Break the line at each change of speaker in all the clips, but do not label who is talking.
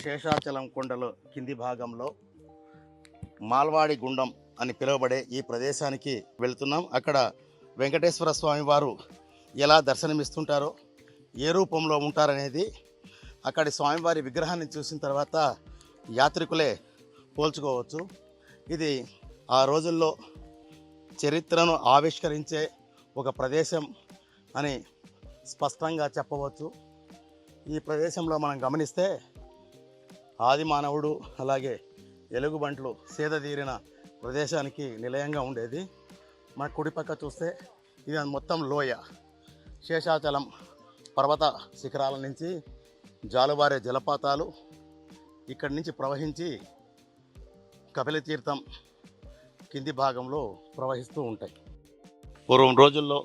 శేషాచలం కొండలో కింది భాగంలో మాల్వాడి గుండం అని పిలువబడే ఈ ప్రదేశానికి వెళుతున్నాం. అక్కడ వెంకటేశ్వర స్వామి వారు ఎలా దర్శనమిస్తుంటారో, ఏ రూపంలో ఉంటారనేది అక్కడి స్వామివారి విగ్రహాన్ని చూసిన తర్వాత యాత్రికులే పోల్చుకోవచ్చు. ఇది ఆ రోజుల్లో చరిత్రను ఆవిష్కరించే ఒక ప్రదేశం అని స్పష్టంగా చెప్పవచ్చు. ఈ ప్రదేశంలో మనం గమనిస్తే ఆది మానవుడు అలాగే ఎలుగుబంట్లు సేదతీరిన ప్రదేశానికి నిలయంగా ఉండేది. మన కుడిపక్క చూస్తే ఇది మొత్తం లోయ. శేషాచలం పర్వత శిఖరాల నుంచి జాలువారే జలపాతాలు ఇక్కడి నుంచి ప్రవహించి కపిలతీర్థం కింది భాగంలో ప్రవహిస్తూ ఉంటాయి. పూర్వం రోజుల్లో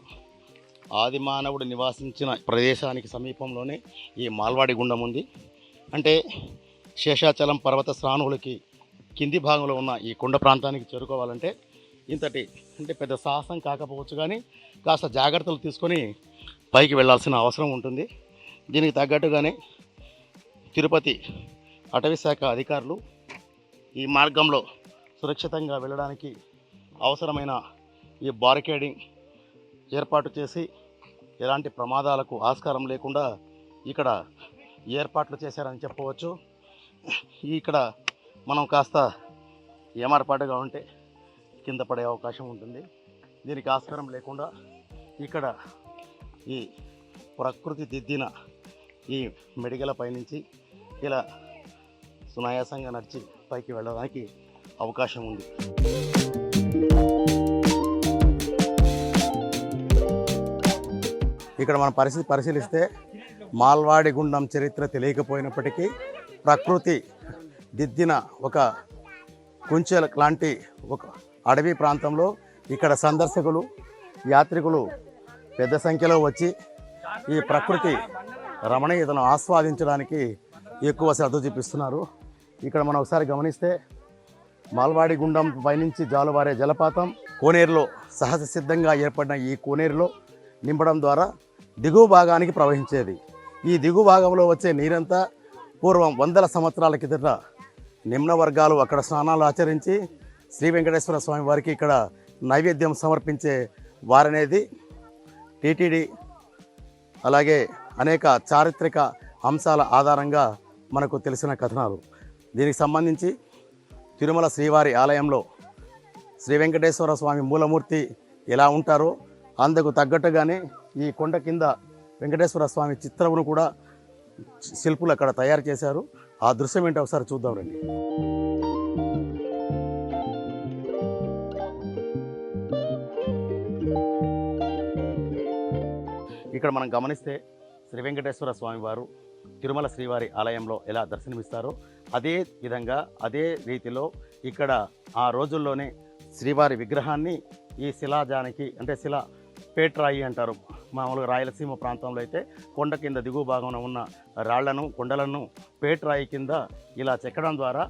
ఆది మానవుడు నివాసించిన ప్రదేశానికి సమీపంలోనే ఈ మాల్వాడి గుండం ఉంది. అంటే శేషాచలం పర్వత శ్రాణువులకి కింది భాగంలో ఉన్న ఈ కొండ ప్రాంతానికి చేరుకోవాలంటే ఇంతటి అంటే పెద్ద సాహసం కాకపోవచ్చు, కానీ కాస్త జాగ్రత్తలు తీసుకొని పైకి వెళ్ళాల్సిన అవసరం ఉంటుంది. దీనికి తగ్గట్టుగానే తిరుపతి అటవీ శాఖ అధికారులు ఈ మార్గంలో సురక్షితంగా వెళ్ళడానికి అవసరమైన ఈ బారికేడింగ్ ఏర్పాటు చేసి ఎలాంటి ప్రమాదాలకు ఆస్కారం లేకుండా ఇక్కడ ఏర్పాట్లు చేశారని చెప్పవచ్చు. ఇక్కడ మనం కాస్త ఏమార్పాటుగా ఉంటే కింద పడే అవకాశం ఉంటుంది. దీనికి ఆస్కారం లేకుండా ఇక్కడ ఈ ప్రకృతి దిద్దిన ఈ మెడిగల పైనుంచి ఇలా సునాయాసంగా నడిచి పైకి వెళ్ళడానికి అవకాశం ఉంది. ఇక్కడ మన పరిశీలిస్తే మాల్వాడి గుండం చరిత్ర తెలియకపోయినప్పటికీ ప్రకృతి దిద్దిన ఒక కుంచెల లాంటి ఒక అడవి ప్రాంతంలో ఇక్కడ సందర్శకులు యాత్రికులు పెద్ద సంఖ్యలో వచ్చి ఈ ప్రకృతి రమణీయతను ఆస్వాదించడానికి ఎక్కువ శ్రద్ధ చూపిస్తున్నారు. ఇక్కడ మనం ఒకసారి గమనిస్తే మాల్వాడి గుండం పైనుంచి జాలువారే జలపాతం కోనేరులో సహజ సిద్ధంగా ఏర్పడిన ఈ కోనేరులో నింపడం ద్వారా దిగువ భాగానికి ప్రవహించేది. ఈ దిగువ భాగంలో వచ్చే నీరంతా పూర్వం వందల సంవత్సరాల కిందట నిమ్న వర్గాలు అక్కడ స్నానాలు ఆచరించి శ్రీ వెంకటేశ్వర స్వామి వారికి ఇక్కడ నైవేద్యం సమర్పించే వారనేది టీటీడీ అలాగే అనేక చారిత్రక అంశాల ఆధారంగా మనకు తెలిసిన కథనాలు. దీనికి సంబంధించి తిరుమల శ్రీవారి ఆలయంలో శ్రీ వెంకటేశ్వర స్వామి మూలమూర్తి ఎలా ఉంటారో అందుకు తగ్గట్టుగానే ఈ కొండ కింద వెంకటేశ్వర స్వామి చిత్రమును కూడా శిల్పులు అక్కడ తయారు చేశారు. ఆ దృశ్యం ఏంటో ఒకసారి చూద్దాం రండి. ఇక్కడ మనం గమనిస్తే శ్రీ వెంకటేశ్వర స్వామి వారు తిరుమల శ్రీవారి ఆలయంలో ఎలా దర్శనమిస్తారో అదే విధంగా అదే రీతిలో ఇక్కడ ఆ రోజుల్లోనే శ్రీవారి విగ్రహాన్ని ఈ శిలాజానికి అంటే శిలా పేట్రాయి అంటారు. మామూలుగా రాయలసీమ ప్రాంతంలో అయితే కొండ కింద దిగువ భాగంలో ఉన్న రాళ్లను కొండలను పేట్రాయి కింద ఇలా చెక్కడం ద్వారా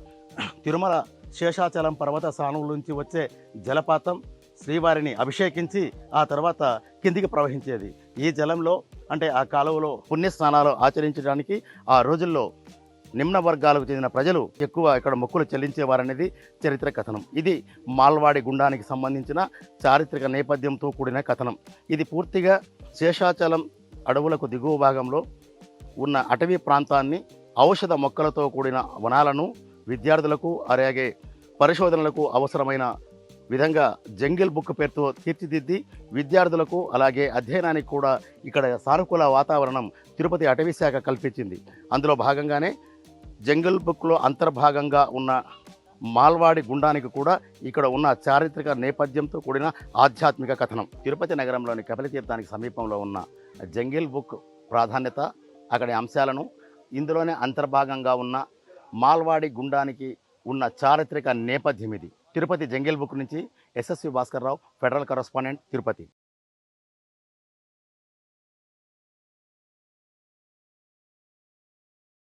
తిరుమల శేషాచలం పర్వత సానువుల నుంచి వచ్చే జలపాతం శ్రీవారిని అభిషేకించి ఆ తర్వాత కిందికి ప్రవహించేది. ఈ జలంలో అంటే ఆ కాలువలో పుణ్యస్నానాలు ఆచరించడానికి ఆ రోజుల్లో నిమ్న వర్గాలకు చెందిన ప్రజలు ఎక్కువ ఇక్కడ మొక్కులు చెల్లించేవారనేది చరిత్ర కథనం. ఇది మాల్వాడి గుండానికి సంబంధించిన చారిత్రక నేపథ్యంతో కూడిన కథనం. ఇది పూర్తిగా శేషాచలం అడవులకు దిగువ భాగంలో ఉన్న అటవీ ప్రాంతాన్ని ఔషధ మొక్కలతో కూడిన వనాలను విద్యార్థులకు అలాగే పరిశోధనలకు అవసరమైన విధంగా జంగిల్ బుక్ పేరుతో తీర్చిదిద్ది విద్యార్థులకు అలాగే అధ్యయనానికి కూడా ఇక్కడ సానుకూల వాతావరణం తిరుపతి అటవీ శాఖ కల్పించింది. అందులో భాగంగానే జంగిల్ బుక్లో అంతర్భాగంగా ఉన్న మాల్వాడి గుండానికి కూడా ఇక్కడ ఉన్న చారిత్రక నేపథ్యంతో కూడిన ఆధ్యాత్మిక కథనం. తిరుపతి నగరంలోని కపిలతీర్థానికి సమీపంలో ఉన్న జంగిల్ బుక్ ప్రాధాన్యత అక్కడి అంశాలను ఇందులోనే అంతర్భాగంగా ఉన్న మాల్వాడి గుండానికి ఉన్న చారిత్రక నేపథ్యం ఇది. తిరుపతి జంగిల్ బుక్ నుంచి SSV Bhaskar Rao, federal correspondent, Tirupati.